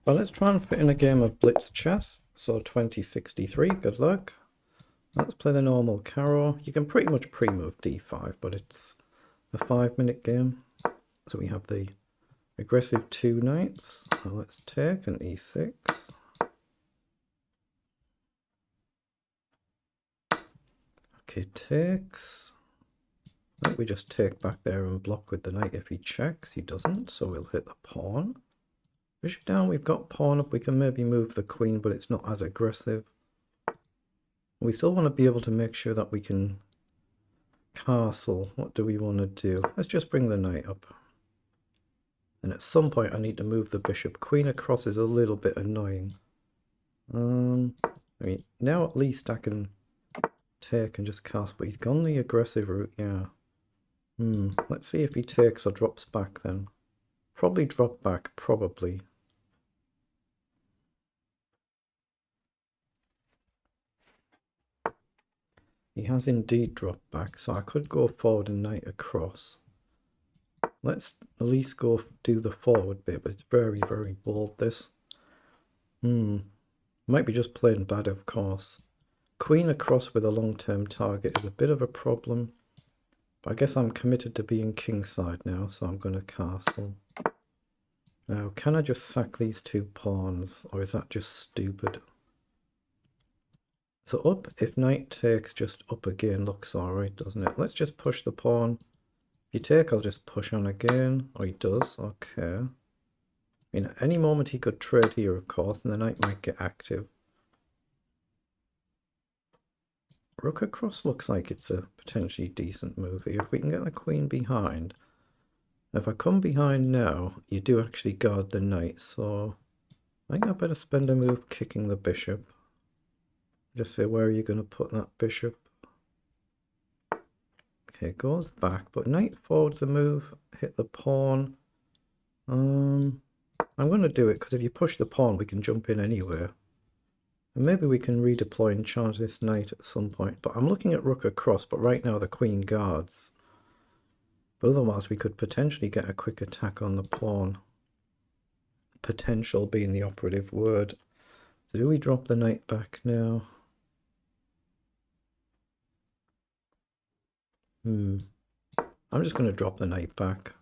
Well, let's try and fit in a game of blitz chess. So 2063, good luck. Let's play the normal Caro. You can pretty much pre-move d5, but it's a 5-minute game. So we have the aggressive 2 knights. So let's take an e6. Okay, takes. I think we just take back there and block with the knight if he checks. He doesn't, so we'll hit the pawn. Bishop down, we've got pawn up. We can maybe move the queen, but it's not as aggressive. We still want to be able to make sure that we can castle. What do we want to do? Let's just bring the knight up. And at some point I need to move the bishop. Queen across is a little bit annoying. I mean, now at least I can take and just cast, but he's gone the aggressive route, yeah. Let's see if he takes or drops back then. Probably drop back, probably. He has indeed dropped back, so I could go forward and knight across. Let's at least go do the forward bit, but it's very, very bold, this. Might be just plain bad, of course. Queen across with a long-term target is a bit of a problem. But I guess I'm committed to being kingside now, so I'm going to castle. Now, can I just sack these 2 pawns, or is that just stupid? So up, if knight takes, just up again looks alright, doesn't it? Let's just push the pawn. If you take, I'll just push on again. Oh, he does, okay. I mean, at any moment he could trade here, of course, and the knight might get active. Rook across looks like it's a potentially decent move here. If we can get the queen behind. If I come behind now, you do actually guard the knight, so I think I better spend a move kicking the bishop. Just say, where are you going to put that bishop? Okay, goes back, but knight forward's a move, hit the pawn. I'm going to do it, because if you push the pawn, we can jump in anywhere. And maybe we can redeploy and charge this knight at some point. But I'm looking at rook across, but right now the queen guards. But otherwise we could potentially get a quick attack on the pawn. Potential being the operative word. So do we drop the knight back now? I'm just going to drop the knight back.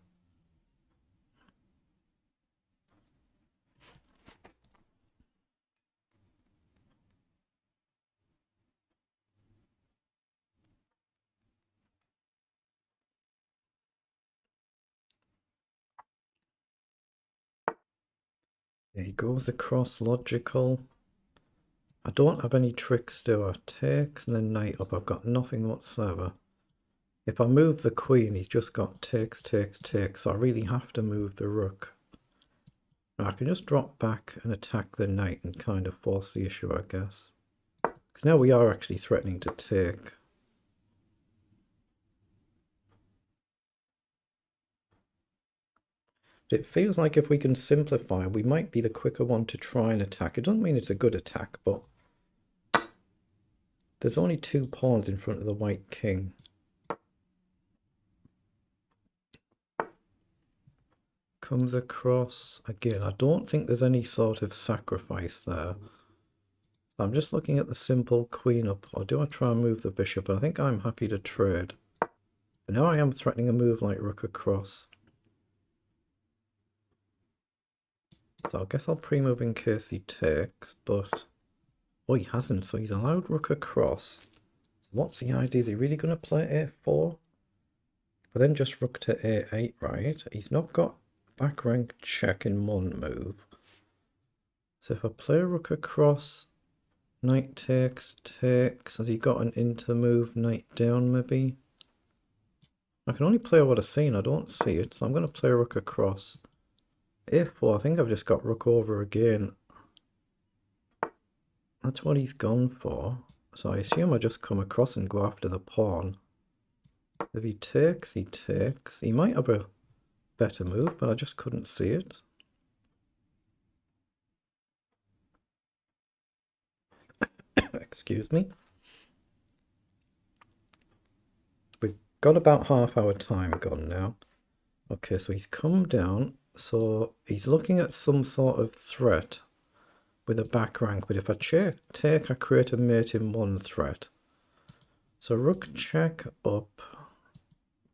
There he goes across, logical. I don't have any tricks, do I? Takes and then knight up. I've got nothing whatsoever. If I move the queen, he's just got takes, takes, takes. So I really have to move the rook. Now I can just drop back and attack the knight and kind of force the issue, I guess. Because now we are actually threatening to take. It feels like if we can simplify, we might be the quicker one to try and attack. It doesn't mean it's a good attack, but there's only 2 pawns in front of the white king. Comes across. Again, I don't think there's any sort of sacrifice there. I'm just looking at the simple queen up. Or do I try and move the bishop? I think I'm happy to trade. But now I am threatening a move like rook across. So I guess I'll pre-move in case he takes, but... Oh, he hasn't, so he's allowed rook across. So what's the idea? Is he really going to play a4? But then just rook to a8, right? He's not got back rank check in one move. So if I play rook across, knight takes, takes. Has he got an inter move, knight down maybe? I can only play what I've seen, I don't see it, so I'm going to play rook across. a4, I think I've just got rook over again. That's what he's gone for. So I assume I just come across and go after the pawn. If he takes, he takes. He might have a better move, but I just couldn't see it. Excuse me. We've got about half our time gone now. Okay, so he's come down. So he's looking at some sort of threat with a back rank, but if I take, I create a mate in one threat. So rook check up,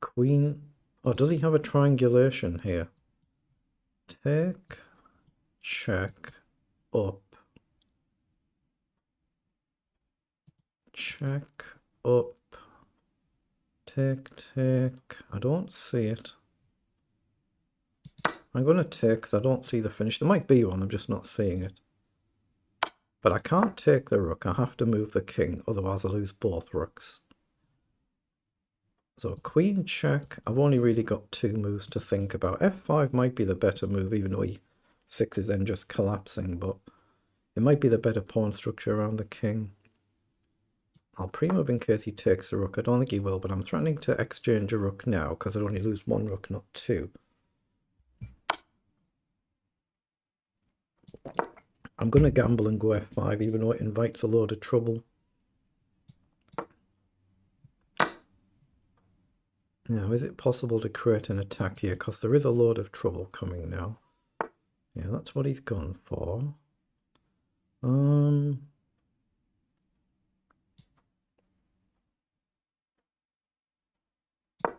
queen. Oh, does he have a triangulation here? Take, check, up, check, up, take, take. I don't see it. I'm going to take because I don't see the finish. There might be one, I'm just not seeing it. But I can't take the rook. I have to move the king, otherwise I lose both rooks. So queen check. I've only really got two moves to think about. F5 might be the better move, even though e6 is then just collapsing, but it might be the better pawn structure around the king. I'll pre-move in case he takes the rook. I don't think he will, but I'm threatening to exchange a rook now because I'd only lose one rook, not two. I'm going to gamble and go f5, even though it invites a load of trouble. Now, is it possible to create an attack here? Because there is a load of trouble coming now. Yeah, that's what he's gone for. I'm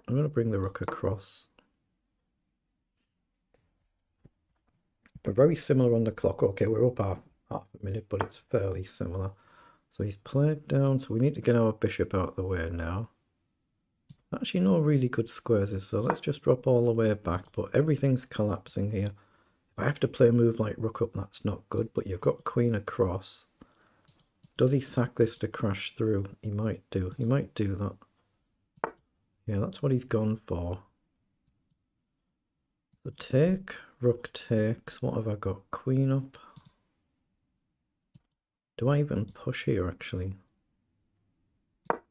going to bring the rook across. We're very similar on the clock. Okay, we're up half a minute, but it's fairly similar. So he's played down, so we need to get our bishop out of the way now. Actually, no really good squares, so let's just drop all the way back, but everything's collapsing here. If I have to play a move like rook up, that's not good, but you've got queen across. Does he sack this to crash through? He might do. He might do that. Yeah, that's what he's gone for. So take, rook takes. What have I got? Queen up. Do I even push here, actually?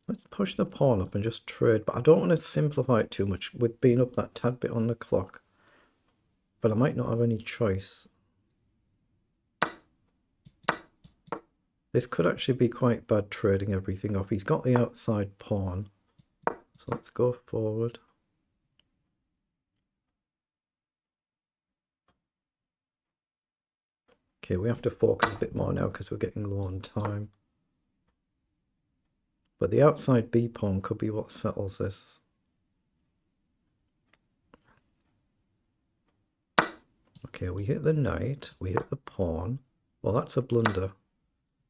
Let's push the pawn up and just trade, but I don't want to simplify it too much with being up that tad bit on the clock. But I might not have any choice. This could actually be quite bad trading everything off. He's got the outside pawn. So let's go forward. Okay, we have to focus a bit more now because we're getting low on time. But the outside B pawn could be what settles this. Okay, we hit the knight, we hit the pawn. Well, that's a blunder.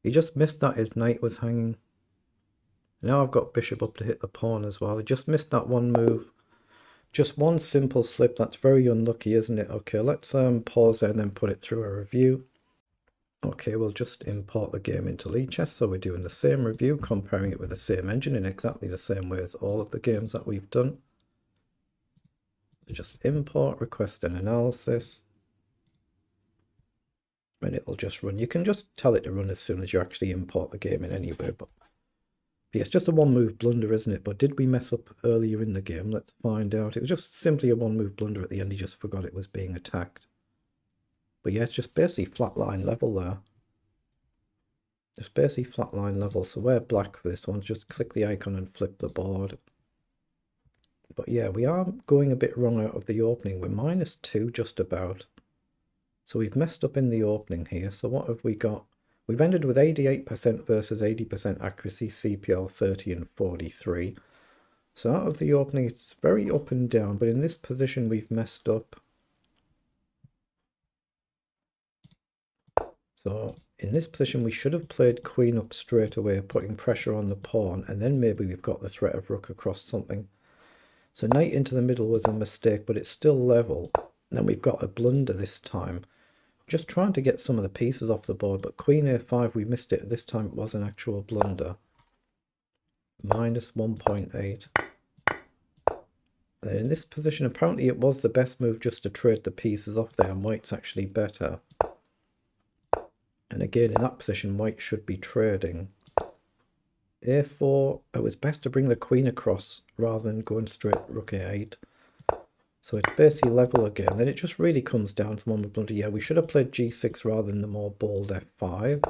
He just missed that his knight was hanging. Now I've got bishop up to hit the pawn as well. He just missed that one move. Just one simple slip. That's very unlucky, isn't it? Okay, let's pause there and then put it through a review. Okay, we'll just import the game into Lichess. So we're doing the same review, comparing it with the same engine in exactly the same way as all of the games that we've done. So just import, request an analysis. And it'll just run. You can just tell it to run as soon as you actually import the game in anyway, but yeah, it's just a one move blunder, isn't it? But did we mess up earlier in the game? Let's find out. It was just simply a one move blunder at the end. He just forgot it was being attacked. But yeah, it's just basically flatline level there. It's basically flatline level. So we're black for this one. Just click the icon and flip the board. But yeah, we are going a bit wrong out of the opening. We're -2 just about. So we've messed up in the opening here. So what have we got? We've ended with 88% versus 80% accuracy, CPL 30 and 43. So out of the opening, it's very up and down, but in this position, we've messed up. So in this position, we should have played queen up straight away, putting pressure on the pawn, and then maybe we've got the threat of rook across something. So knight into the middle was a mistake, but it's still level. And then we've got a blunder this time. Just trying to get some of the pieces off the board, but queen a5, we missed it. This time it was an actual blunder. -1.8. And in this position, apparently it was the best move just to trade the pieces off there, and white's actually better. And again, in that position, white should be trading. a4, it was best to bring the queen across rather than going straight rook a8. So it's basically level again. Then it just really comes down to one blunder. Yeah, we should have played g6 rather than the more bold f5.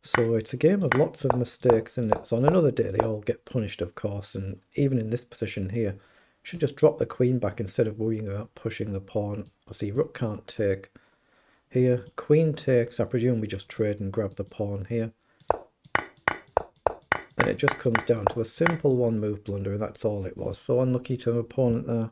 So it's a game of lots of mistakes, isn't it? So on another day, they all get punished, of course. And even in this position here, Should just drop the queen back instead of worrying about pushing the pawn. See, rook can't take here. Queen takes. I presume we just trade and grab the pawn here. And it just comes down to a simple one move blunder, and that's all it was. So unlucky to an opponent there.